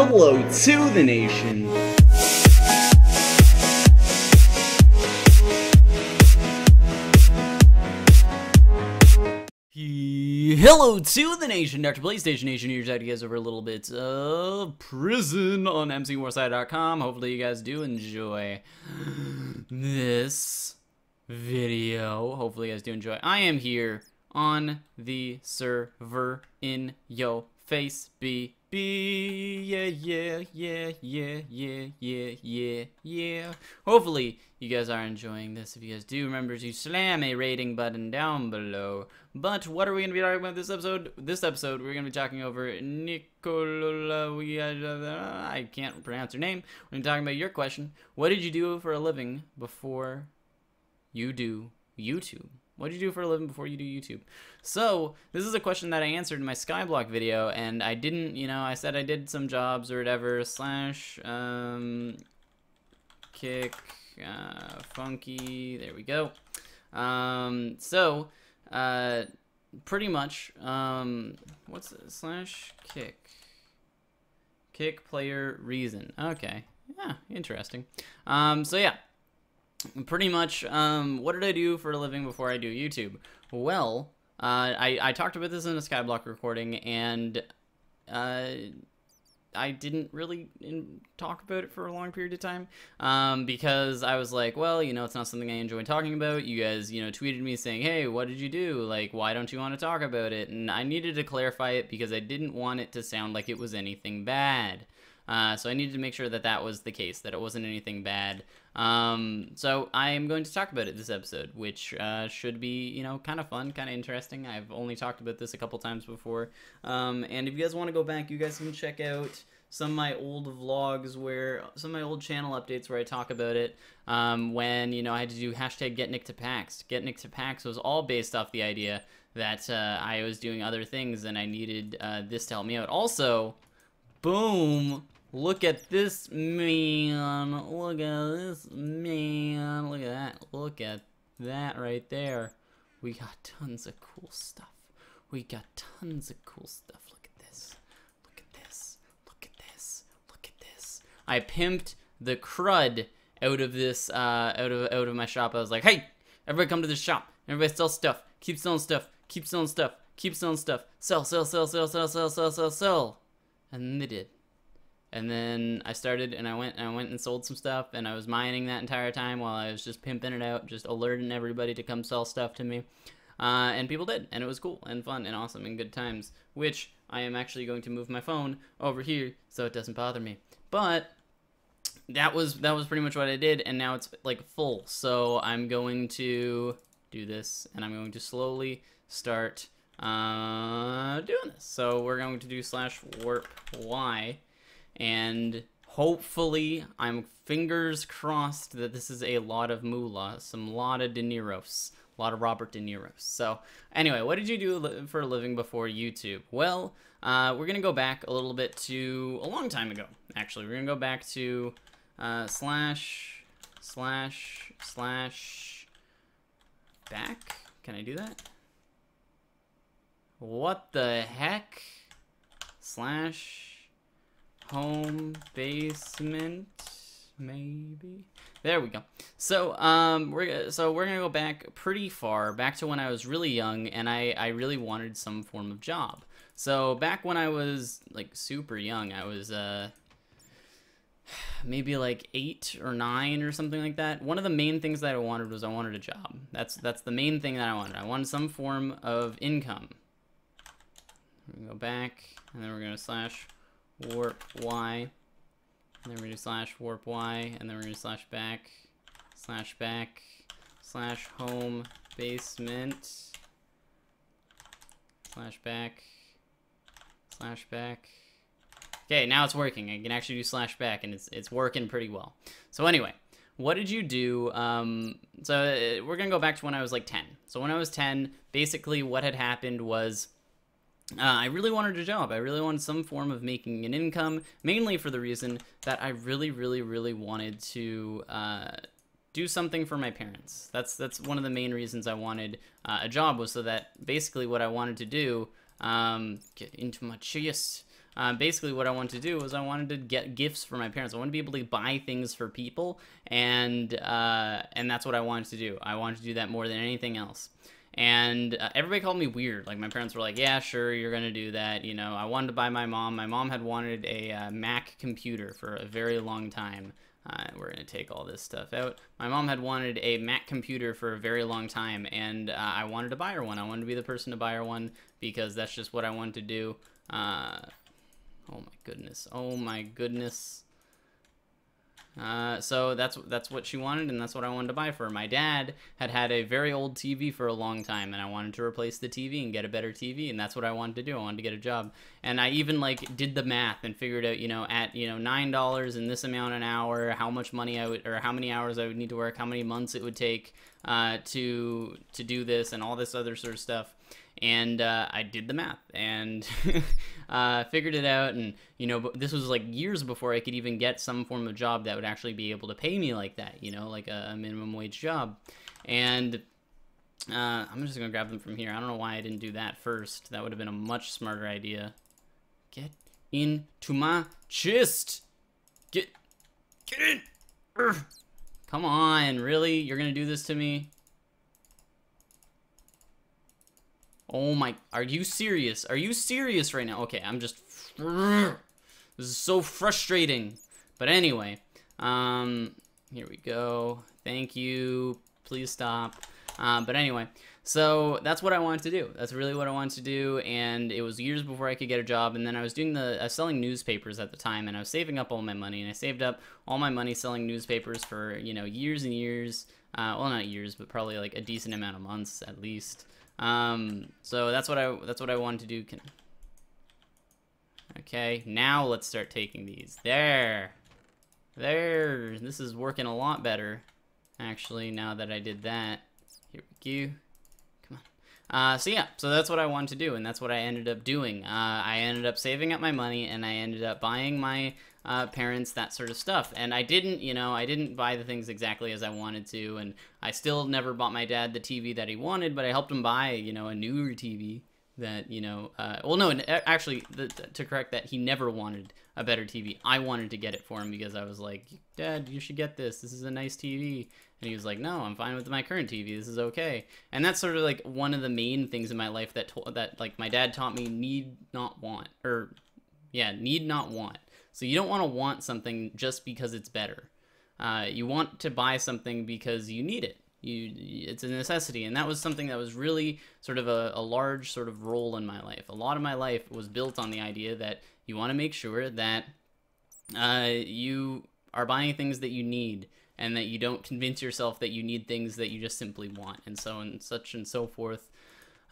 Hello to the nation. Hello to the nation, DrPlaystation Nation here to talk to you guys over a little bit of prison on mcwarside.com. Hopefully you guys do enjoy this video. Hopefully you guys do enjoy. I am here on the server in yo face BB. Yeah. Hopefully you guys are enjoying this. If you guys do, remember to slam a rating button down below. But what are we going to be talking about this episode? This episode, we're going to be talking over Nicola. I can't pronounce her name. We're going to be talking about your question. What did you do for a living before you do YouTube? What did you do for a living before you do YouTube? So, this is a question that I answered in my Skyblock video, and I didn't, I said I did some jobs or whatever, slash, kick, funky, there we go. Pretty much, what's it, slash kick player reason. Okay, yeah, interesting. So yeah. Pretty much, what did I do for a living before I do YouTube? Well, I talked about this in a Skyblock recording, and I didn't really talk about it for a long period of time, because I was like, well, it's not something I enjoy talking about. You guys, tweeted me saying, hey, what did you do? Like, why don't you want to talk about it? And I needed to clarify it because I didn't want it to sound like it was anything bad. So I needed to make sure that that was the case, that it wasn't anything bad. So I am going to talk about it this episode, which should be, kind of fun, kind of interesting. I've only talked about this a couple times before. And if you guys want to go back, you guys can check out some of my old vlogs some of my old channel updates where I talk about it. When, I had to do hashtag Get Nick to PAX. Get Nick to PAX was all based off the idea that I was doing other things and I needed this to help me out. Also, boom! Look at this man. Look at this man. Look at that. Look at that right there. We got tons of cool stuff. We got tons of cool stuff. Look at this. Look at this. Look at this. Look at this. I pimped the crud out of this out of my shop. I was like, hey, everybody come to this shop. Everybody sell stuff. Keep selling stuff. Keep selling stuff. Keep selling stuff. Sell. And they did. And then I started, and I went and sold some stuff, and I was mining that entire time while I was just pimping it out, just alerting everybody to come sell stuff to me. And people did, and it was cool and fun and awesome and good times, which I am actually going to move my phone over here so it doesn't bother me. But that was pretty much what I did, and now it's like full. So I'm going to do this, and I'm going to slowly start doing this. So we're going to do /warp_y. And hopefully, I'm fingers crossed that this is a lot of moolah, lot of De Niro's, a lot of Robert De Niro's. So anyway, what did you do for a living before YouTube? Well, we're going to go back a little bit to a long time ago, actually. We're going to go back to slash back. Can I do that? What the heck? Slash home basement, maybe. There we go. So we're gonna go back pretty far, back to when I was really young, and I really wanted some form of job. So back when I was like super young, I was maybe like 8 or 9 or something like that. One of the main things that I wanted was I wanted a job. That's the main thing that I wanted. I wanted some form of income. We're gonna go back, and then we're gonna /warp_y, and then we're going to /warp_y, and then we're going to /back, /home basement, /back. Okay, now it's working. I can actually do /back, and it's working pretty well. So anyway, what did you do? So we're going to go back to when I was like 10. So when I was 10, basically what had happened was I really wanted a job. I really wanted some form of making an income, mainly for the reason that I really wanted to do something for my parents. That's one of the main reasons I wanted a job, was so that basically what I wanted to do, get into my chest, basically what I wanted to do was I wanted to get gifts for my parents. I wanted to be able to buy things for people, and that's what I wanted to do. I wanted to do that more than anything else. And everybody called me weird. Like, my parents were like, yeah, sure, you're gonna do that. You know, I wanted to buy my mom. My mom had wanted a Mac computer for a very long time. We're gonna take all this stuff out. My mom had wanted a Mac computer for a very long time, and I wanted to buy her one. I wanted to be the person to buy her one because that's just what I wanted to do. Oh my goodness. Oh my goodness. So that's what she wanted, and that's what I wanted to buy for her. My dad had a very old TV for a long time, and I wanted to replace the TV and get a better TV, and that's what I wanted to do. I wanted to get a job. And I even, like, did the math and figured out, you know, at, you know, $9 and this amount an hour, how much money I would, or how many hours I would need to work, how many months it would take to do this and all this other sort of stuff. And I did the math and figured it out. And, you know, but this was like years before I could even get some form of job that would actually be able to pay me like that, you know, like a minimum wage job. And I'm just going to grab them from here. I don't know why I didn't do that first. That would have been a much smarter idea. Get into my chest. Get in. Urgh. Come on, really? You're going to do this to me? Oh my, are you serious? Are you serious right now? Okay, I'm just, this is so frustrating. But anyway, here we go. Thank you, please stop. But anyway, so that's what I wanted to do. That's really what I wanted to do, and it was years before I could get a job. And then I was doing I was selling newspapers at the time, and I was saving up all my money, and I saved up all my money selling newspapers for, you know, years and years. Well, not years, but probably like a decent amount of months at least. So that's what I wanted to do. Okay, now let's start taking these. There, this is working a lot better, actually, now that I did that. Here we go. Come on. So yeah, so that's what I wanted to do, and that's what I ended up doing. I ended up saving up my money, and I ended up buying my parents that sort of stuff. And I didn't, you know, I didn't buy the things exactly as I wanted to, and I still never bought my dad the TV that he wanted, but I helped him buy, you know, a newer TV that, you know, well, no, actually, to correct that, he never wanted a better TV. I wanted to get it for him because I was like, Dad, you should get this. This is a nice TV. And he was like, no, I'm fine with my current TV. This is okay. And that's sort of like one of the main things in my life that like my dad taught me need not want. So you don't want to want something just because it's better. You want to buy something because you need it. It's a necessity, and that was something that was really sort of a large sort of role in my life. A lot of my life was built on the idea that you want to make sure that you are buying things that you need, and that you don't convince yourself that you need things that you just simply want, and so and such and so forth.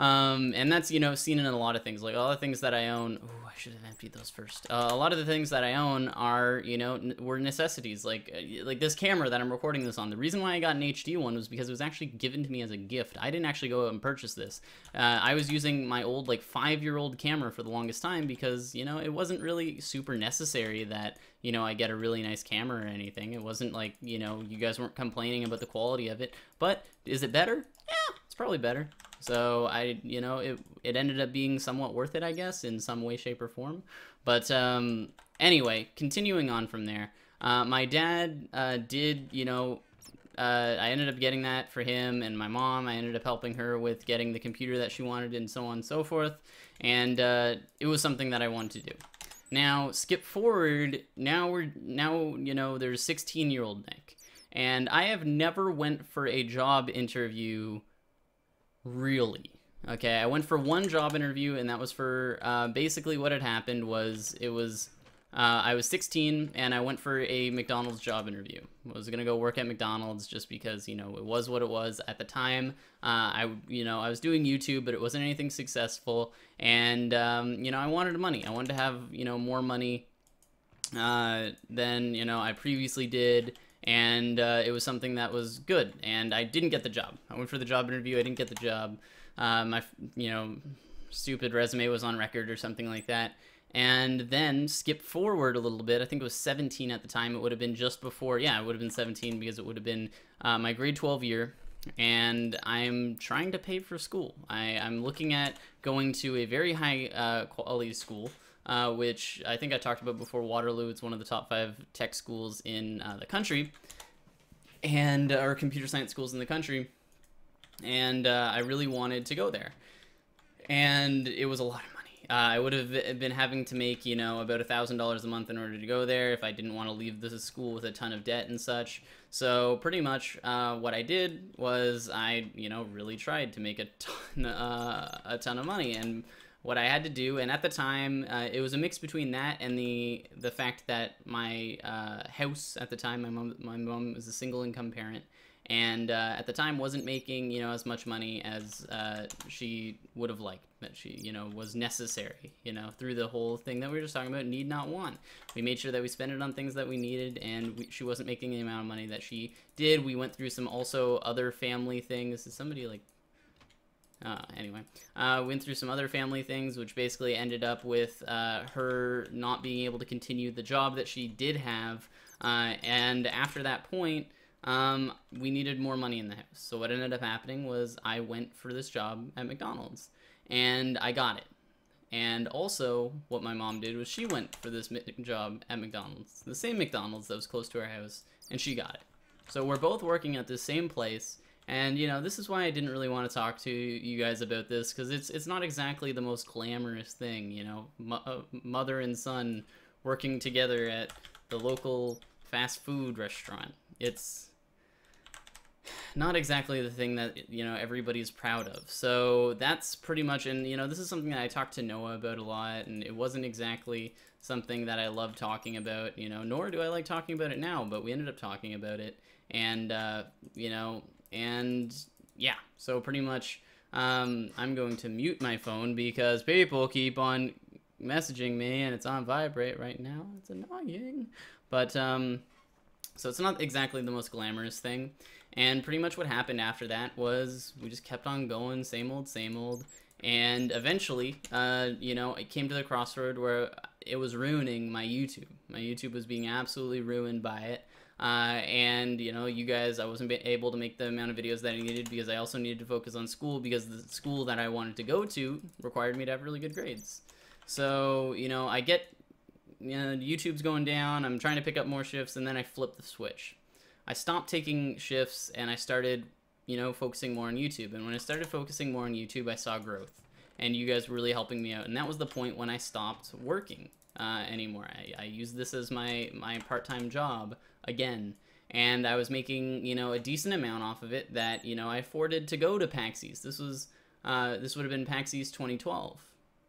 And that's, you know, seen in a lot of things. Like, all the things that I own, ooh, I should have emptied those first. A lot of the things that I own are, you know, were necessities. Like this camera that I'm recording this on. The reason why I got an HD one was because it was actually given to me as a gift. I didn't actually go out and purchase this. I was using my old, like, 5-year-old camera for the longest time because, you know, it wasn't really super necessary that, you know, I get a really nice camera or anything. It wasn't like, you know, you guys weren't complaining about the quality of it. But is it better? Yeah, it's probably better. So you know, it ended up being somewhat worth it, I guess, in some way, shape, or form. But anyway, continuing on from there, my dad did, you know, I ended up getting that for him, and my mom, I ended up helping her with getting the computer that she wanted, and so on and so forth. And it was something that I wanted to do. Now, skip forward. Now you know, there's 16-year-old Nick, and I have never went for a job interview. Really. Okay, I went for one job interview, and that was for, basically what had happened was, I was 16, and I went for a McDonald's job interview. I was gonna go work at McDonald's just because, you know, it was what it was at the time. You know, I was doing YouTube, but it wasn't anything successful, and, you know, I wanted money. I wanted to have, you know, more money, than, you know, I previously did. And it was something that was good, and I didn't get the job. I went for the job interview, I didn't get the job. My, you know, stupid resume was on record or something like that. And then skip forward a little bit. I think it was 17 at the time. It would have been just before, yeah, it would have been 17 because it would have been my grade 12 year. And I'm trying to pay for school. I'm looking at going to a very high quality school. which I think I talked about before. Waterloo, it's one of the top 5 tech schools in the country, and or computer science schools in the country, and I really wanted to go there, and it was a lot of money. I would have been having to make, you know, about $1,000 a month in order to go there if I didn't want to leave the school with a ton of debt and such. So pretty much what I did was I, you know, really tried to make a ton of money. And what I had to do, and at the time, it was a mix between that and the fact that my house at the time, my mom was a single income parent, and at the time wasn't making, you know, as much money as she would have liked, that she, you know, was necessary, you know, through the whole thing that we were just talking about, need not want. We made sure that we spent it on things that we needed, and she wasn't making the amount of money that she did. We went through some also other family things. Is somebody like... anyway, went through some other family things, which basically ended up with her not being able to continue the job that she did have, and after that point, we needed more money in the house. So what ended up happening was I went for this job at McDonald's, and I got it. And also, what my mom did was she went for this job at McDonald's, the same McDonald's that was close to our house, and she got it. So we're both working at the same place. And, you know, this is why I didn't really want to talk to you guys about this, because it's not exactly the most glamorous thing, you know, mother and son working together at the local fast food restaurant. It's not exactly the thing that, you know, everybody's proud of. So that's pretty much, and, you know, this is something that I talked to Noah about a lot, and it wasn't exactly something that I love talking about, you know, nor do I like talking about it now, but we ended up talking about it, and, you know... And yeah, so pretty much I'm going to mute my phone because people keep on messaging me and it's on vibrate right now. It's annoying. But so it's not exactly the most glamorous thing. And pretty much what happened after that was we just kept on going, same old, same old. And eventually, you know, it came to the crossroad where it was ruining my YouTube. My YouTube was being absolutely ruined by it. And, you know, you guys, I wasn't able to make the amount of videos that I needed because I also needed to focus on school because the school that I wanted to go to required me to have really good grades. So, you know, I get, you know, YouTube's going down, I'm trying to pick up more shifts, and then I flip the switch. I stopped taking shifts and I started, you know, focusing more on YouTube. And when I started focusing more on YouTube, I saw growth. And you guys were really helping me out. And that was the point when I stopped working anymore. I used this as my part-time job again, and I was making, you know, a decent amount off of it that, you know, I afforded to go to PAX East. This was this would have been PAX East 2012,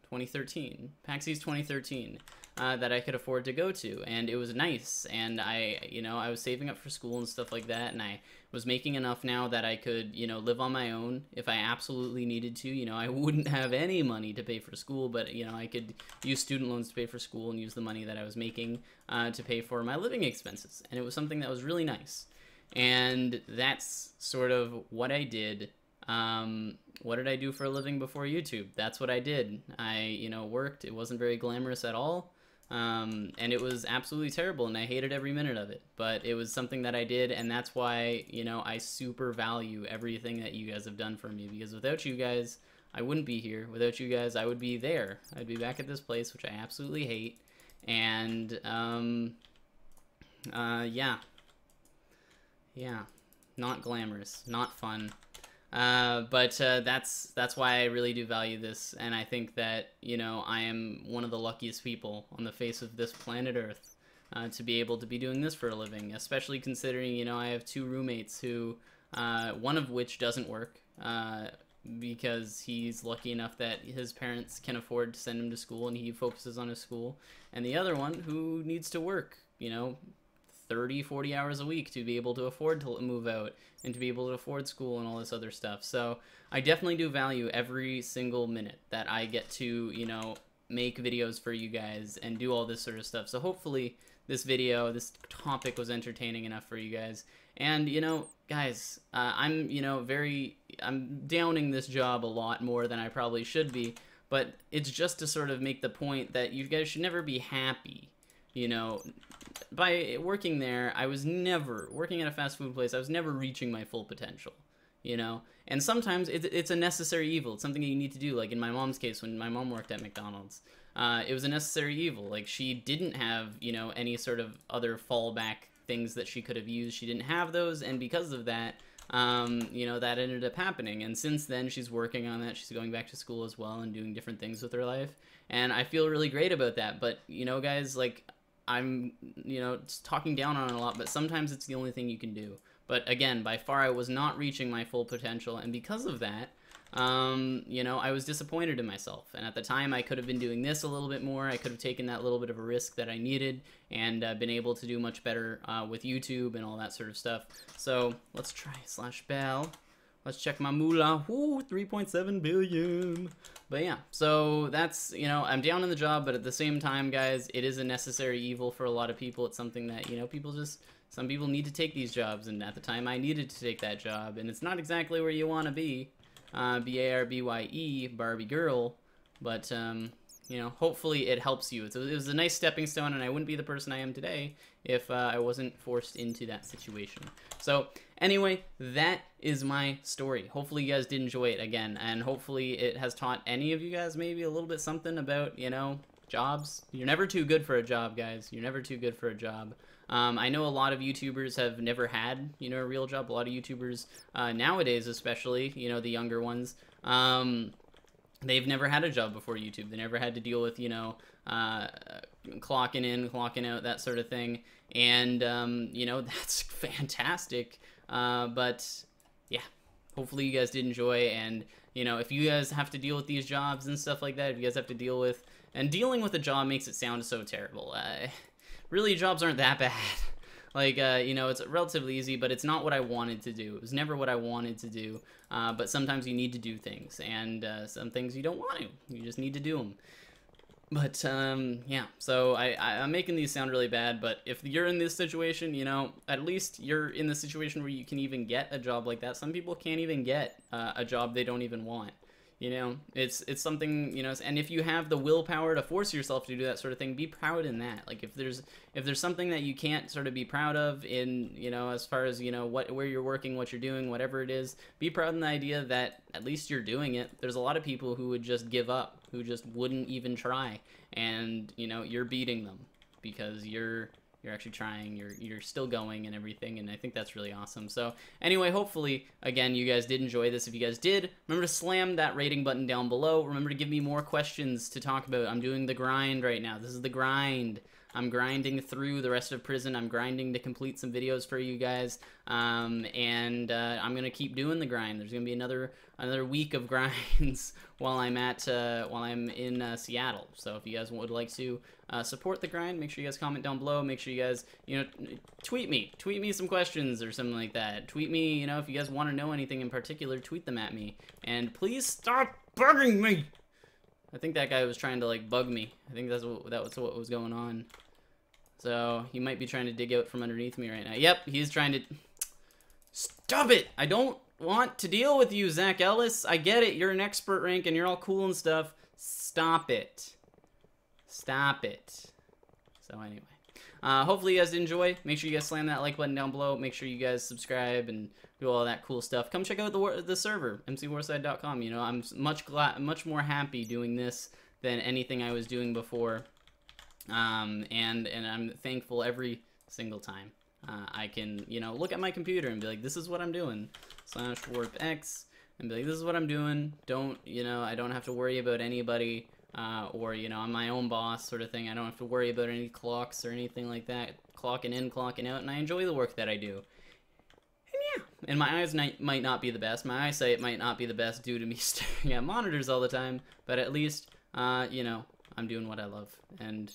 2013, PAX East 2013, that I could afford to go to, and it was nice. And I, you know, I was saving up for school and stuff like that, and I was making enough now that I could, you know, live on my own if I absolutely needed to. You know, I wouldn't have any money to pay for school, but, you know, I could use student loans to pay for school and use the money that I was making to pay for my living expenses. And it was something that was really nice. And that's sort of what I did. What did I do for a living before YouTube? That's what I did. I, you know, worked. It wasn't very glamorous at all. And it was absolutely terrible, and I hated every minute of it, but it was something that I did, and that's why, you know, I super value everything that you guys have done for me, because without you guys, I wouldn't be here. Without you guys, I would be there. I'd be back at this place, which I absolutely hate, and, yeah, not glamorous, not fun. But that's why I really do value this, and I think that, you know, I am one of the luckiest people on the face of this planet Earth to be able to be doing this for a living, especially considering, you know, I have 2 roommates who, one of which doesn't work because he's lucky enough that his parents can afford to send him to school and he focuses on his school, and the other one who needs to work, you know, 30, 40 hours a week to be able to afford to move out and to be able to afford school and all this other stuff. So I definitely do value every single minute that I get to, you know, make videos for you guys and do all this sort of stuff. So hopefully this video, this topic was entertaining enough for you guys. And, you know, guys, I'm, you know, I'm downing this job a lot more than I probably should be, but it's just to sort of make the point that you guys should never be happy, you know. By working there, I was never, working at a fast food place, I was never reaching my full potential. you know? And sometimes it's a necessary evil. It's something you need to do. Like in my mom's case, when my mom worked at McDonald's, it was a necessary evil. Like she didn't have, you know, any sort of other fallback things that she could have used. She didn't have those, and because of that, you know, that ended up happening. And since then, she's working on that. She's going back to school as well and doing different things with her life. And I feel really great about that. But, you know, guys, like, I'm, you know, talking down on it a lot, but sometimes it's the only thing you can do. But again, by far, I was not reaching my full potential, and because of that, you know, I was disappointed in myself. And at the time, I could have been doing this a little bit more. I could have taken that little bit of a risk that I needed and been able to do much better with YouTube and all that sort of stuff. So let's try /bell. Let's check my moolah. Woo, 3.7 billion. But yeah, so that's, you know, I'm down in the job, but at the same time, guys, it is a necessary evil for a lot of people. It's something that, you know, some people need to take these jobs, and at the time I needed to take that job, and it's not exactly where you want to be, B-A-R-B-Y-E, Barbie girl, but, you know, hopefully it helps you. It was a nice stepping stone, and I wouldn't be the person I am today if I wasn't forced into that situation. So, anyway, that is my story. Hopefully you guys did enjoy it again, and hopefully it has taught any of you guys maybe a little bit something about, you know, jobs. You're never too good for a job, guys. You're never too good for a job. I know a lot of YouTubers have never had, you know, a real job. A lot of YouTubers nowadays, especially, you know, the younger ones, they've never had a job before YouTube. They never had to deal with, you know, clocking in, clocking out, that sort of thing. And, you know, that's fantastic. But, yeah, hopefully you guys did enjoy. And, you know, if you guys have to deal with these jobs and stuff like that, if you guys have to deal with... And dealing with a job makes it sound so terrible. Really, jobs aren't that bad. Like, you know, it's relatively easy, but it's not what I wanted to do. It was never what I wanted to do. But sometimes you need to do things, and some things you don't want to. You just need to do them. But, yeah, so I'm making these sound really bad, but if you're in this situation, you know, at least you're in the situation where you can even get a job like that. Some people can't even get a job they don't even want. You know, it's something, you know, and if you have the willpower to force yourself to do that sort of thing, be proud in that. Like, if there's something that you can't sort of be proud of in, you know, as far as, you know, where you're working, what you're doing, whatever it is, be proud in the idea that at least you're doing it. There's a lot of people who would just give up, who just wouldn't even try, and, you know, you're beating them because you're actually trying, you're still going and everything, and I think that's really awesome. So anyway, hopefully, again, you guys did enjoy this. If you guys did, remember to slam that rating button down below. Remember to give me more questions to talk about. I'm doing the grind right now. This is the grind. I'm grinding through the rest of prison. I'm grinding to complete some videos for you guys, and I'm gonna keep doing the grind. There's gonna be another week of grinds while I'm in Seattle. So if you guys would like to support the grind, make sure you guys comment down below. Make sure you guys, you know, tweet me some questions or something like that. Tweet me, you know, if you guys want to know anything in particular, tweet them at me. And please stop bugging me. I think that guy was trying to, like, bug me. I think that was what was going on. So, he might be trying to dig out from underneath me right now. Yep, he's trying to... Stop it! I don't want to deal with you, Zach Ellis. I get it, you're an expert rank and you're all cool and stuff. Stop it. Stop it. So, anyway. Hopefully you guys did enjoy. Make sure you guys slam that like button down below. Make sure you guys subscribe and do all that cool stuff. Come check out the server, mcwarside.com. You know, I'm much more happy doing this than anything I was doing before. And I'm thankful every single time. I can, you know, look at my computer and be like, this is what I'm doing. /warpx and be like, this is what I'm doing. Don't, you know, I don't have to worry about anybody. Or, you know, I'm my own boss sort of thing. I don't have to worry about any clocks or anything like that. Clocking in, clocking out, and I enjoy the work that I do. And yeah, and my eyes might not be the best. My eyesight might not be the best due to me staring at monitors all the time, but at least, you know, I'm doing what I love, and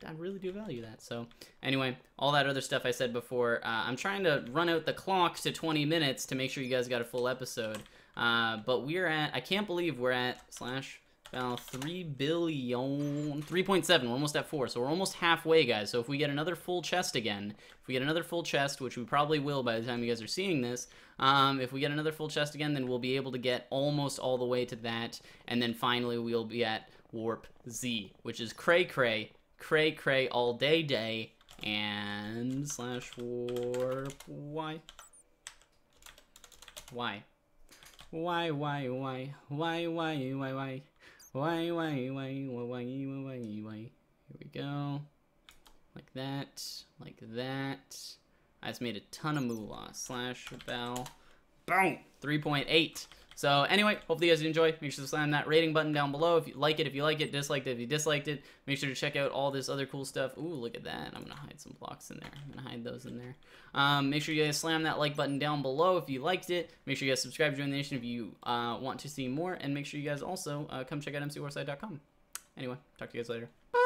I really do value that. So, anyway, all that other stuff I said before, I'm trying to run out the clock to 20 minutes to make sure you guys got a full episode. But we're at, I can't believe we're at about 3 billion, 3.7, we're almost at 4, so we're almost halfway, guys. So if we get another full chest again, which we probably will by the time you guys are seeing this, if we get another full chest again, then we'll be able to get almost all the way to that, and then finally we'll be at Warp Z, which is cray all day, and /warp Y. Why, why, why, why, why, why, why, why, why, why, why, why, why. Here we go. Like that, like that. I just made a ton of moolah. Slash bell. Boom! 3.8. So anyway, hopefully you guys enjoy. Make sure to slam that rating button down below if you like it. If you like it, disliked it. If you disliked it, make sure to check out all this other cool stuff. Ooh, look at that. I'm going to hide some blocks in there. I'm going to hide those in there. Make sure you guys slam that like button down below if you liked it. Make sure you guys subscribe to Join the Nation if you want to see more. And make sure you guys also come check out mcwarside.com. Anyway, talk to you guys later. Bye!